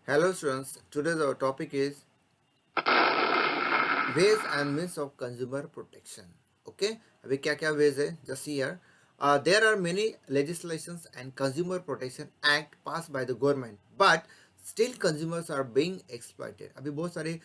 Hello students, today's our topic is ways and means of consumer protection. Okay, अभी क्या क्या ways है? Just see here. There are many legislations and consumer protection act passed by the government, but still consumers are being exploited. अभी बहुत सारे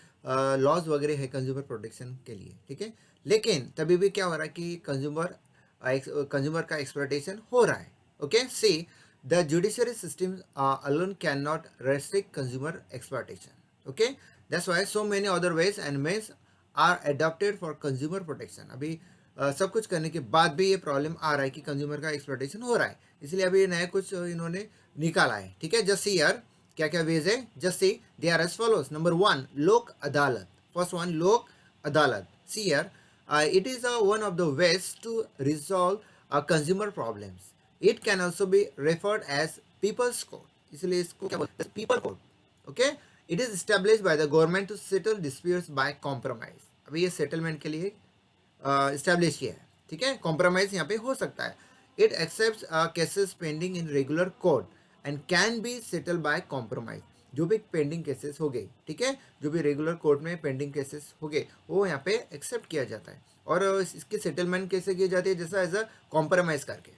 laws वगैरह है consumer protection के लिए, ठीक है? लेकिन तभी भी क्या हो रहा है कि consumer का exploitation हो रहा है. Okay, see, the judiciary system alone cannot restrict consumer exploitation. Okay, that's why so many other ways and means are adopted for consumer protection. अभी सब कुछ करने के बाद भी ये प्रॉब्लम आ रहा है कि कंज्यूमर का एक्सप्लॉयटेशन हो रहा है, इसलिए अभी नया कुछ इन्होंने निकाला है. ठीक है, जस्ट सी यार क्या क्या वेज है. Just see they are as follows. Number 1, Lok अदालत. फर्स्ट वन, लोक अदालत. सी यार, it is one of the ways to resolve consumer problems. It can also be referred as people's court. इसलिए इसको क्या बोलते हैं? People court. Okay, it is established by the government to settle disputes by compromise. अभी ये settlement के लिए establish किया है. ठीक है, कॉम्प्रोमाइज यहाँ पे हो सकता है. It accept cases pending in regular court and can be settle by compromise. जो भी पेंडिंग केसेस हो गए, ठीक है, जो भी रेगुलर कोर्ट में पेंडिंग केसेस हो गए वो यहाँ पे एक्सेप्ट किया जाता है और इसकी सेटलमेंट कैसे की जाती है, जैसा एज अ कॉम्प्रोमाइज करके.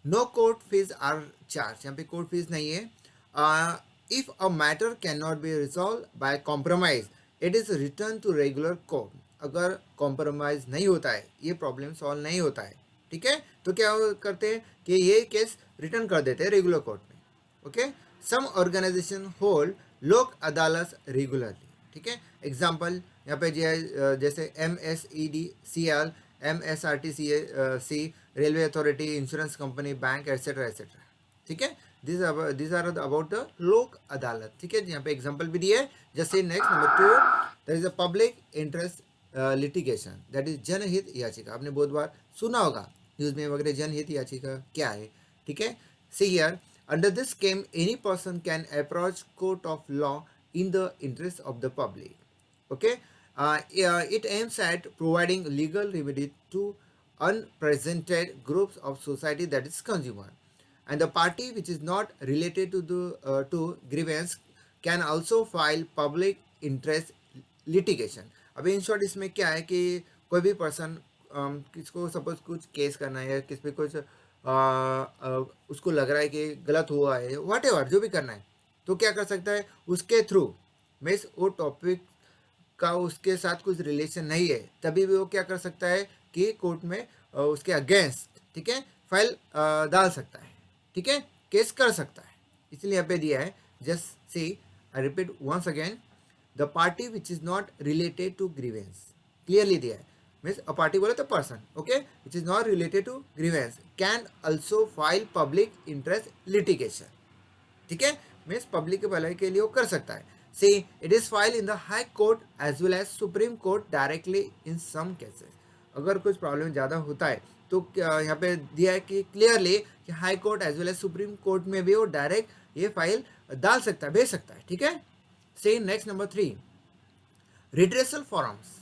No court fees are charge. यहाँ पे कोर्ट फीस नहीं है. If a matter can not be resolve by compromise it is return to regular court. अगर कॉम्प्रोमाइज नहीं होता है, ये प्रॉब्लम सॉल्व नहीं होता है, ठीक है, तो क्या करते हैं कि ये केस रिटर्न कर देते हैं रेगुलर कोर्ट में. ओके, सम ऑर्गेनाइजेशन होल्ड लोक अदालत रेगुलरली. ठीक है, एग्जाम्पल यहाँ पे जैसे MSEDCL, MSRTC, railway authority, insurance company, bank, etcetera etcetera. ठीक है, these are अबाउट द लोक अदालत. ठीक है, यहाँ पे एग्जाम्पल भी दिए. जैसे next number 2, there is a public interest litigation, that is जनहित याचिका. आपने बहुत बार सुना होगा न्यूज में वगैरह जनहित याचिका क्या है. ठीक है, see here, under this scheme any person can approach court of law in the interest of the public. Okay, it aims at providing legal remedy to unrepresented groups of society, that is consumer, and the party which is not related to the to grievance can also file public interest litigation. अभी in short इसमें क्या है कि कोई भी person किसको suppose कुछ case करना है या किस पे कुछ उसको लग रहा है कि गलत हुआ है, वट एवर जो भी करना है, तो क्या कर सकता है उसके थ्रू. मीन्स वो टॉपिक का उसके साथ कुछ रिलेशन नहीं है, तभी भी वो क्या कर सकता है कि कोर्ट में उसके अगेंस्ट, ठीक है, फाइल डाल सकता है. ठीक है, केस कर सकता है. इसलिए यहाँ पे दिया है. Just see, I repeat once again, the party which is not related to grievance. Clearly दिया है. मीन्स अ पार्टी बोले तो person, okay, which is not related to grievance can also file public interest litigation. ठीक है, means public के भलाई के लिए वो कर सकता है. See, it is file in the high court as well as supreme court directly in some cases. अगर कुछ प्रॉब्लम ज़्यादा होता है तो यहाँ पे दिया है कि क्लियरली कि high court as well as supreme court में भी वो डायरेक्ट ये फाइल डाल सकता है, भेज सकता है. ठीक है, सी next number 3, redressal forums.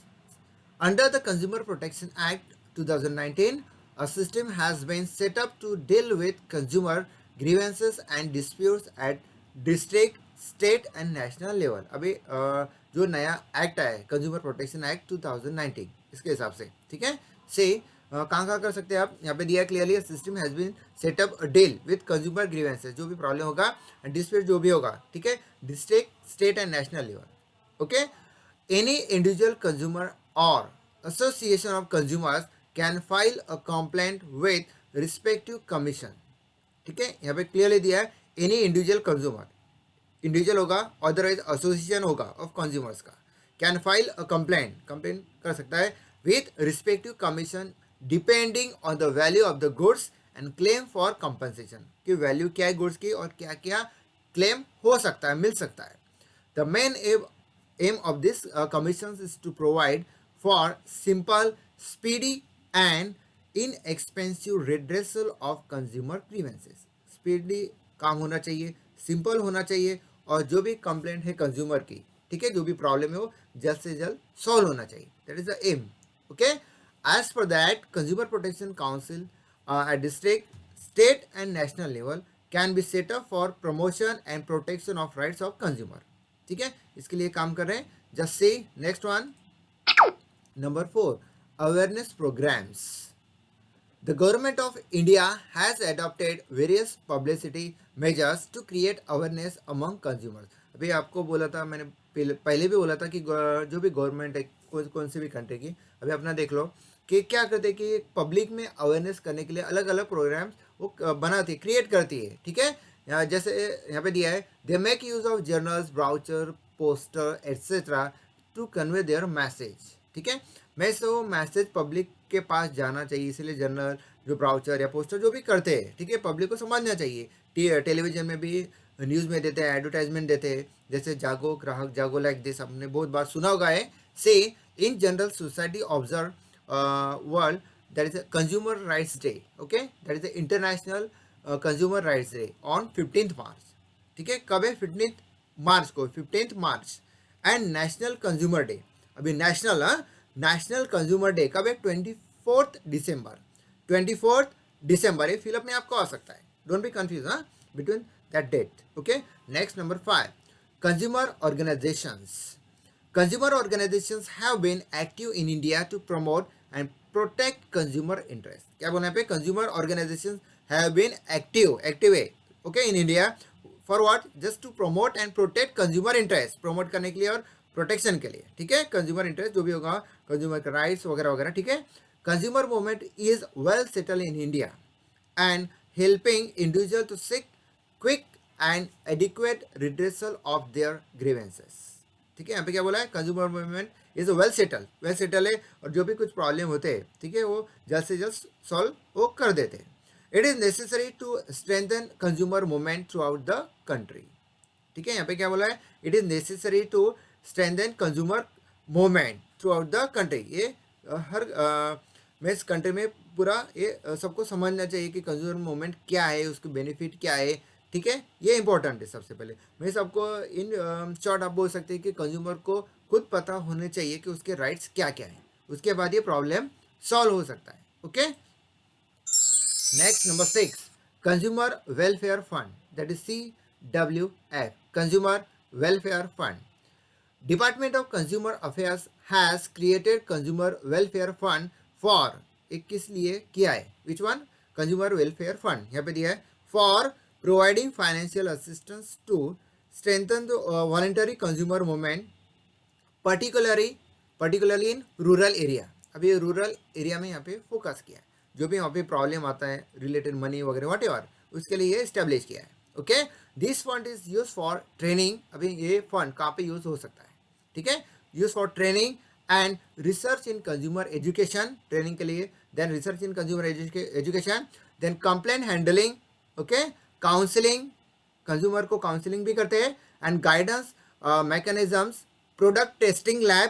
Under the Consumer Protection Act 2019, a system has been set up to deal with consumer grievances and disputes at district, state and national level. अभी जो नया एक्ट आया है कंज्यूमर प्रोटेक्शन एक्ट 2019, इसके हिसाब से, ठीक है, से कहाँ कर सकते हैं आप. यहाँ पे दिया clearly, system has been setup deal with consumer grievances, जो भी प्रॉब्लम होगा, डिस्प्यूट जो भी होगा, ठीक है, district, state and national level. Okay, any individual consumer or association of consumers can file a complaint with respective commission. ठीक है, यहाँ पे क्लियरली दिया है एनी इंडिविजुअल कंज्यूमर, इंडिविजुअल होगा, अदरवाइज एसोसिएशन होगा ऑफ कंज्यूमर्स का, कैन फाइल अ कंप्लेंट कर सकता है with respective commission depending on the value of the goods and claim for compensation. कि वैल्यू क्या है गुड्स की और क्या क्या क्लेम हो सकता है, मिल सकता है. The main aim of this commissions is to provide for simple, speedy and inexpensive redressal of consumer grievances. speedy काम होना चाहिए, सिंपल होना चाहिए और जो भी कंप्लेंट है कंज्यूमर की, ठीक है, जो भी प्रॉब्लम है वो जल्द से जल्द सॉल्व होना चाहिए. That is the aim. Okay, as per that, consumer protection council at district, state and national level can be set up for promotion and protection of rights of consumer. ठीक है, इसके लिए काम कर रहे हैं. Just see next one, number 4, awareness programmes. The government of India has adopted various publicity measures to create awareness among consumers. अभी आपको बोला था मैंने, पहले भी बोला था कि जो भी गवर्नमेंट है कौन सी भी कंट्री की, अभी अपना देख लो कि क्या करते हैं कि पब्लिक में अवेयरनेस करने के लिए अलग अलग प्रोग्राम्स वो बनाती है, क्रिएट करती है. ठीक है, जैसे यहाँ पे दिया है, they make use of journals, brochure, poster etcetera to convey their message. ठीक है, मैसेज पब्लिक के पास जाना चाहिए, इसलिए जर्नल, जो ब्राउचर या पोस्टर जो भी करते हैं, ठीक है, पब्लिक को समझना चाहिए. टेलीविजन में भी न्यूज़ में देते हैं, एडवर्टाइजमेंट देते हैं, जैसे जागो ग्राहक जागो लाइक दिस, आपने बहुत बार सुना होगा है. से in general society observe world that is consumer rights day. Okay, that is international consumer rights day on 15 मार्च. ठीक है, कब है? 15 मार्च को, 15 मार्च. एंड नेशनल कंज्यूमर डे, अभी नेशनल कंज्यूमर डे कब है? 24 दिसंबर. 24 दिसंबर, ये फिलअप में आपको आ सकता है, don't be confuse between that date. Okay, next number 5, consumer organisations. Consumer organizations have been active in India to promote and protect consumer interest. क्या बोलना है पे? Consumer organizations have been active है, okay, in India for what? Just to promote and protect consumer interest. promote करने के लिए और protection के लिए. ठीक है, consumer interest जो भी होगा, consumer का rights वगैरह वगैरह. ठीक है, consumer movement is well settled in India and helping individual to seek quick and adequate redressal of their grievances. ठीक है, यहाँ पे क्या बोला है? Consumer movement is well settle है, और जो भी कुछ प्रॉब्लम होते हैं, ठीक है, वो जल्द से जल्द सॉल्व वो कर देते हैं. It is necessary to strengthen consumer movement throughout the country. ठीक है, यहाँ पे क्या बोला है? It is necessary to strengthen consumer movement throughout the country. ये हर मैं इस कंट्री में पूरा ये सबको समझना चाहिए कि कंज्यूमर मूवमेंट क्या है, उसके बेनिफिट क्या है. ठीक है, ये इंपॉर्टेंट है. सबसे पहले मैं सबको इन शॉर्ट आप बोल सकते हैं कि कंज्यूमर को खुद पता होने चाहिए कि उसके राइट्स क्या क्या है, उसके बाद ये प्रॉब्लम सॉल्व हो सकता है. Okay, next number 6, consumer welfare fund, that is CWF, consumer welfare fund. Department of consumer affairs has created consumer welfare fund for, एक किस लिए किया है? Which one? Consumer welfare fund यहाँ पे दिया है, for providing financial assistance to strengthen the voluntary consumer movement, particularly in rural area. अभी रूरल एरिया में यहाँ पे फोकस किया है, जो भी वहाँ पे प्रॉब्लम आता है रिलेटेड मनी वगैरह वॉट एवर, उसके लिए ये इस्टेब्लिश किया है. Okay, this fund is use for training. अभी ये फंड कहाँ पे यूज हो सकता है? ठीक है, use for training and research in consumer education, training के लिए, then research in consumer education, then complaint handling, okay, counselling, consumer को काउंसलिंग भी करते हैं, and guidance mechanisms, product testing lab.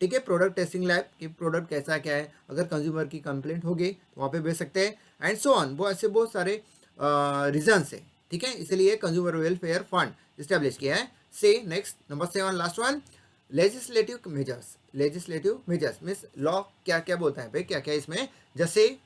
ठीक है, प्रोडक्ट टेस्टिंग लैब कि प्रोडक्ट कैसा क्या है, अगर कंज्यूमर की कंप्लेंट होगी तो वहाँ पे भेज सकते हैं, एंड सो ऑन. वो ऐसे बहुत सारे रीजन्स है. ठीक है, इसलिए कंज्यूमर वेलफेयर फंड इस्टेब्लिश किया है. से next number 7, last one, legislative measures means law क्या क्या बोलता है भाई, क्या क्या इसमें? जैसे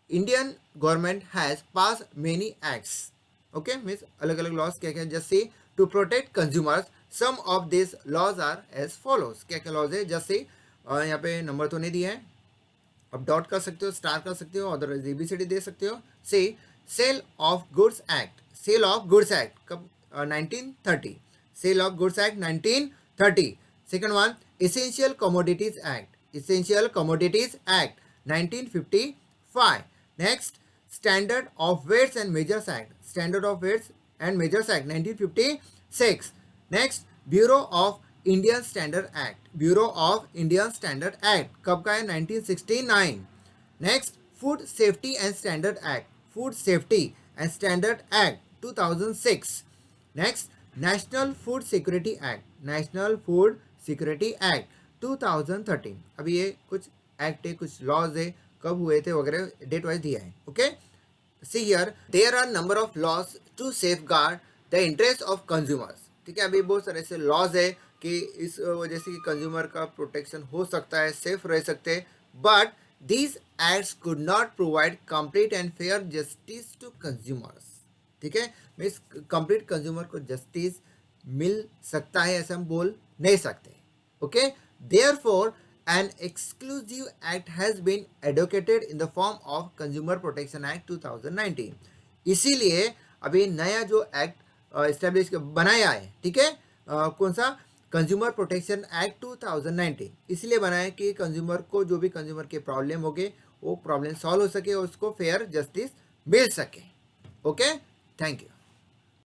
Indian government has pass many acts. Okay, means अलग अलग लॉज क्या क्या, जैसे to protect consumers. Some of this laws are as follows. क्या क्या लॉज है? जैसे यहाँ पे नंबर तो नहीं दिया है, अब डॉट कर सकते हो, स्टार कर सकते हो, अदरवाइज ABCD दे सकते हो. से sale of goods act, sale of goods act कब? 1930, sale of goods act 1930. Second one, essential commodities act, essential commodities act 1955. Next, Standard of Weights and Measures Act, Standard of Weights and Measures Act 1956. Next, Bureau of Indian Standard Act, Bureau of Indian Standard Act कब का है? 1969. Next, Food Safety and Standard Act, Food Safety and Standard Act 2006. Next, National Food Security Act, National Food Security Act 2013. अभी ये कुछ act है, कुछ laws है, कब हुए थे वगैरह डेट वाइज दिया है. Okay, see here there are number of laws to safeguard the interest of consumers. ठीक है, अभी बहुत सारे ऐसे लॉज है कि इस वजह से कंज्यूमर का प्रोटेक्शन हो सकता है, सेफ रह सकते हैं, but these acts could not provide complete and fair justice to consumers. ठीक है, मीन्स कंप्लीट कंज्यूमर को जस्टिस मिल सकता है ऐसा हम बोल नहीं सकते. Okay, therefore an exclusive act has been advocated in the form of Consumer Protection Act 2019. इसीलिए अभी नया जो एक्ट इस्टेब्लिश बनाया है, ठीक है, कौन सा, कंज्यूमर प्रोटेक्शन एक्ट 2019, इसलिए बनाया कि कंज्यूमर को जो भी कंज्यूमर के प्रॉब्लम हो गए वो प्रॉब्लम सॉल्व हो सके और उसको फेयर जस्टिस मिल सके. Okay, thank you.